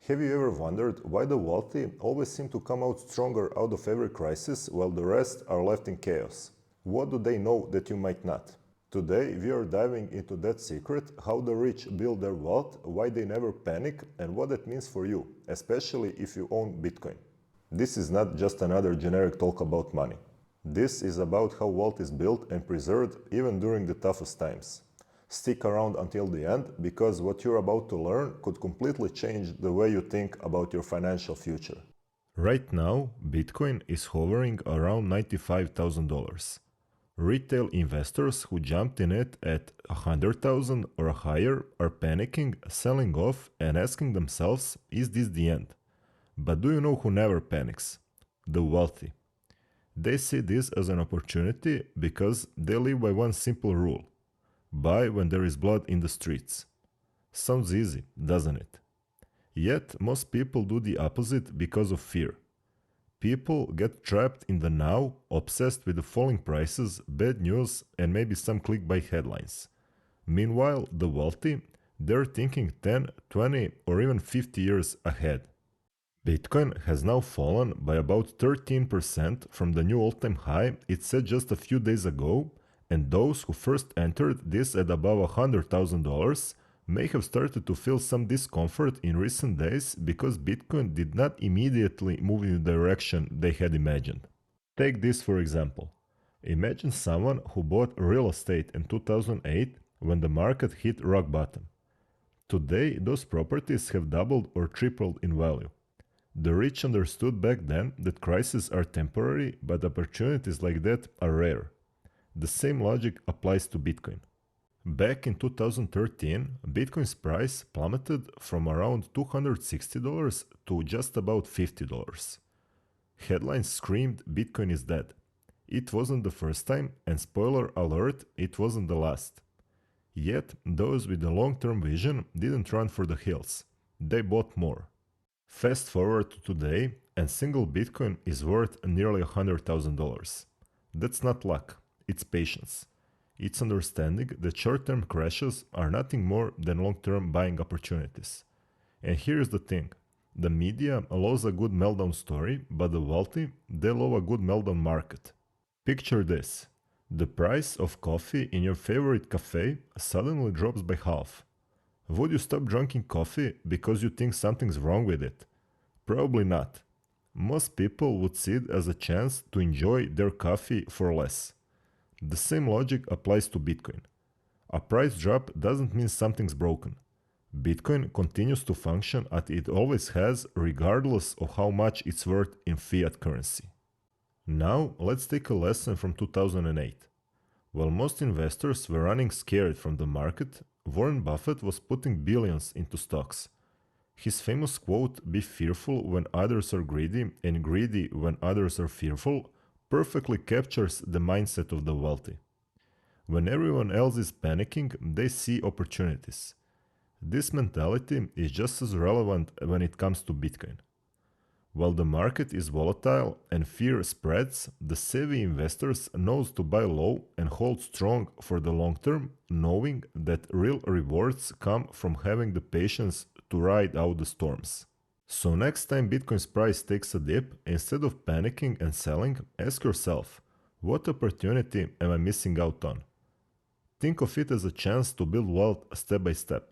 Have you ever wondered why the wealthy always seem to come out stronger out of every crisis while the rest are left in chaos? What do they know that you might not? Today, we are diving into that secret, how the rich build their wealth, why they never panic, and what that means for you, especially if you own Bitcoin. This is not just another generic talk about money. This is about how wealth is built and preserved even during the toughest times. Stick around until the end because what you're about to learn could completely change the way you think about your financial future. Right now, Bitcoin is hovering around $95,000. Retail investors who jumped in it at 100,000 or higher are panicking, selling off, and asking themselves, is this the end? But do you know who never panics? The wealthy. They see this as an opportunity because they live by one simple rule: buy when there is blood in the streets. Sounds easy, doesn't it? Yet, most people do the opposite because of fear. People get trapped in the now, obsessed with the falling prices, bad news, and maybe some clickbait headlines. Meanwhile, the wealthy, they're thinking 10, 20, or even 50 years ahead. Bitcoin has now fallen by about 13% from the new all-time high it set just a few days ago, and those who first entered this at above $100,000 may have started to feel some discomfort in recent days because Bitcoin did not immediately move in the direction they had imagined. Take this for example. Imagine someone who bought real estate in 2008 when the market hit rock bottom. Today, those properties have doubled or tripled in value. The rich understood back then that crises are temporary, but opportunities like that are rare. The same logic applies to Bitcoin. Back in 2013, Bitcoin's price plummeted from around $260 to just about $50. Headlines screamed Bitcoin is dead. It wasn't the first time, and spoiler alert, it wasn't the last. Yet, those with a long-term vision didn't run for the hills. They bought more. Fast forward to today, and single Bitcoin is worth nearly $100,000. That's not luck, it's patience. It's understanding that short-term crashes are nothing more than long-term buying opportunities. And here's the thing. The media loves a good meltdown story, but the wealthy, they love a good meltdown market. Picture this. The price of coffee in your favorite cafe suddenly drops by half. Would you stop drinking coffee because you think something's wrong with it? Probably not. Most people would see it as a chance to enjoy their coffee for less. The same logic applies to Bitcoin. A price drop doesn't mean something's broken. Bitcoin continues to function as it always has, regardless of how much it's worth in fiat currency. Now, let's take a lesson from 2008. While most investors were running scared from the market, Warren Buffett was putting billions into stocks. His famous quote, "Be fearful when others are greedy and greedy when others are fearful," perfectly captures the mindset of the wealthy. When everyone else is panicking, they see opportunities. This mentality is just as relevant when it comes to Bitcoin. While the market is volatile and fear spreads, the savvy investors knows to buy low and hold strong for the long term, knowing that real rewards come from having the patience to ride out the storms. So next time Bitcoin's price takes a dip, instead of panicking and selling, ask yourself, what opportunity am I missing out on? Think of it as a chance to build wealth step by step.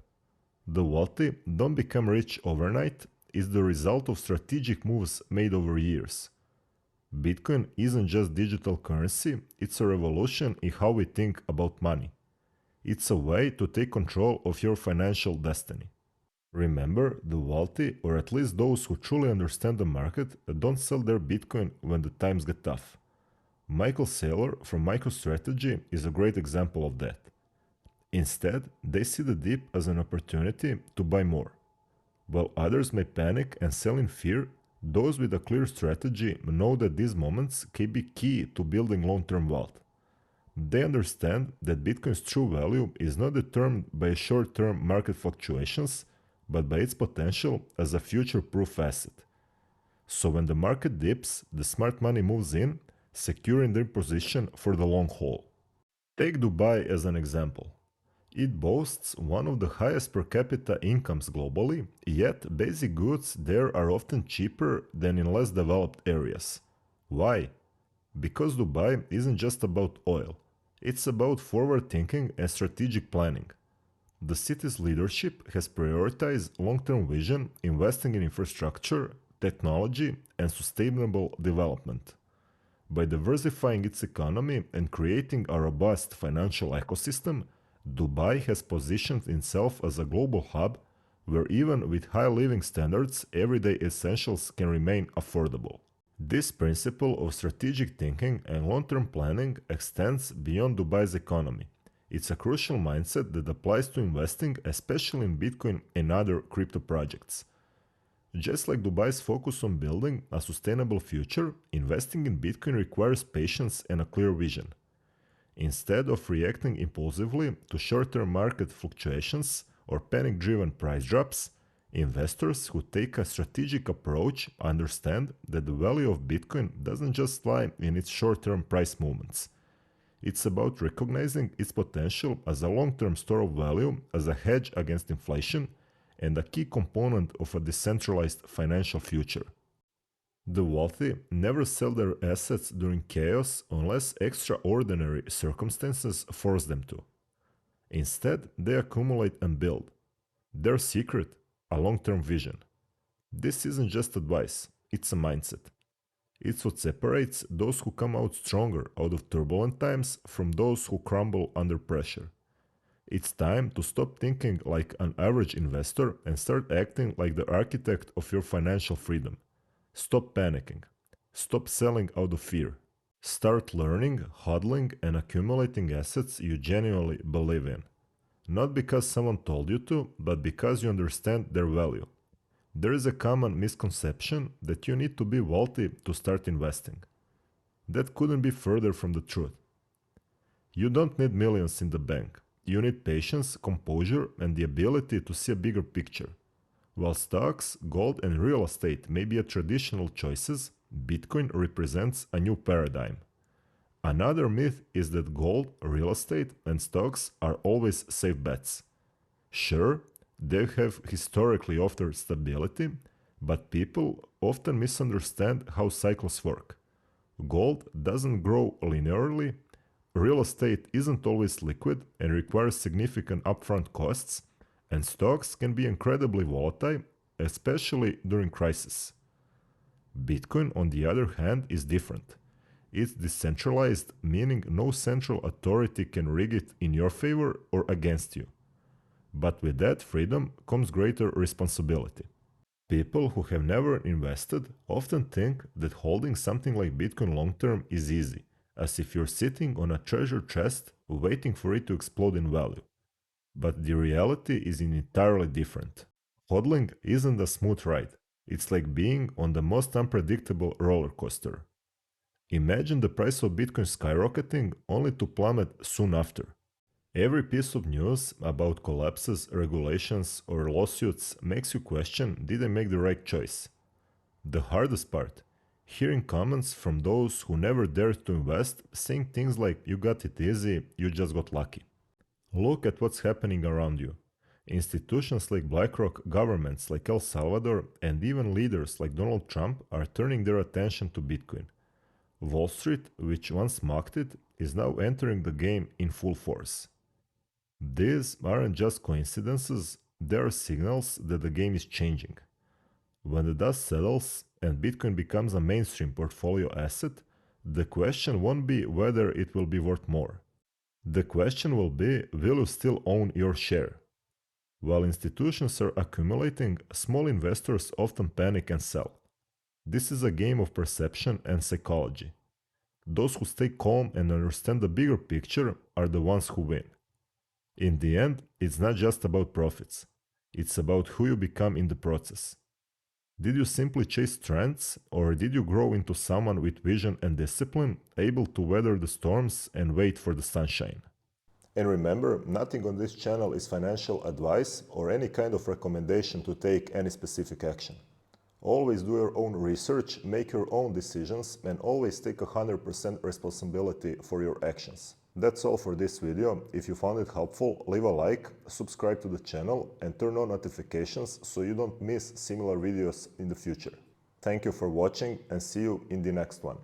The wealthy don't become rich overnight, it's the result of strategic moves made over years. Bitcoin isn't just digital currency, it's a revolution in how we think about money. It's a way to take control of your financial destiny. Remember, the wealthy, or at least those who truly understand the market, don't sell their Bitcoin when the times get tough. Michael Saylor from MicroStrategy is a great example of that. Instead, they see the dip as an opportunity to buy more. While others may panic and sell in fear, those with a clear strategy know that these moments can be key to building long-term wealth. They understand that Bitcoin's true value is not determined by short-term market fluctuations, but by its potential as a future-proof asset. So when the market dips, the smart money moves in, securing their position for the long haul. Take Dubai as an example. It boasts one of the highest per capita incomes globally, yet basic goods there are often cheaper than in less developed areas. Why? Because Dubai isn't just about oil, it's about forward thinking and strategic planning. The city's leadership has prioritized long term vision, investing in infrastructure, technology, and sustainable development. By diversifying its economy and creating a robust financial ecosystem, Dubai has positioned itself as a global hub where even with high living standards, everyday essentials can remain affordable. This principle of strategic thinking and long term planning extends beyond Dubai's economy. It's a crucial mindset that applies to investing, especially in Bitcoin and other crypto projects. Just like Dubai's focus on building a sustainable future, investing in Bitcoin requires patience and a clear vision. Instead of reacting impulsively to short term market fluctuations or panic driven price drops, investors who take a strategic approach understand that the value of Bitcoin doesn't just lie in its short term price movements. It's about recognizing its potential as a long term store of value, as a hedge against inflation, and a key component of a decentralized financial future. The wealthy never sell their assets during chaos unless extraordinary circumstances force them to. Instead, they accumulate and build. Their secret, a long term vision. This isn't just advice, it's a mindset. It's what separates those who come out stronger out of turbulent times from those who crumble under pressure. It's time to stop thinking like an average investor and start acting like the architect of your financial freedom. Stop panicking. Stop selling out of fear. Start learning, hodling, and accumulating assets you genuinely believe in. Not because someone told you to, but because you understand their value. There is a common misconception that you need to be wealthy to start investing. That couldn't be further from the truth. You don't need millions in the bank. You need patience, composure, and the ability to see a bigger picture. While stocks, gold, and real estate may be traditional choices, Bitcoin represents a new paradigm. Another myth is that gold, real estate, and stocks are always safe bets. Sure, they have historically offered stability, but people often misunderstand how cycles work. Gold doesn't grow linearly, real estate isn't always liquid and requires significant upfront costs, and stocks can be incredibly volatile, especially during crises. Bitcoin, on the other hand, is different. It's decentralized, meaning no central authority can rig it in your favor or against you. But with that freedom comes greater responsibility. People who have never invested often think that holding something like Bitcoin long term is easy, as if you're sitting on a treasure chest waiting for it to explode in value. But the reality is entirely different. Hodling isn't a smooth ride. It's like being on the most unpredictable roller coaster. Imagine the price of Bitcoin skyrocketing only to plummet soon after. Every piece of news about collapses, regulations, or lawsuits makes you question, did I make the right choice? The hardest part, hearing comments from those who never dared to invest saying things like, you got it easy, you just got lucky. Look at what's happening around you. Institutions like BlackRock, governments like El Salvador, and even leaders like Donald Trump are turning their attention to Bitcoin. Wall Street, which once mocked it, is now entering the game in full force. These aren't just coincidences, they are signals that the game is changing. When the dust settles and Bitcoin becomes a mainstream portfolio asset, the question won't be whether it will be worth more. The question will be, will you still own your share? While institutions are accumulating, small investors often panic and sell. This is a game of perception and psychology. Those who stay calm and understand the bigger picture are the ones who win. In the end, it's not just about profits. It's about who you become in the process. Did you simply chase trends, or did you grow into someone with vision and discipline, able to weather the storms and wait for the sunshine? And remember, nothing on this channel is financial advice or any kind of recommendation to take any specific action. Always do your own research, make your own decisions, and always take 100% responsibility for your actions. That's all for this video. If you found it helpful, leave a like, subscribe to the channel and turn on notifications so you don't miss similar videos in the future. Thank you for watching and see you in the next one.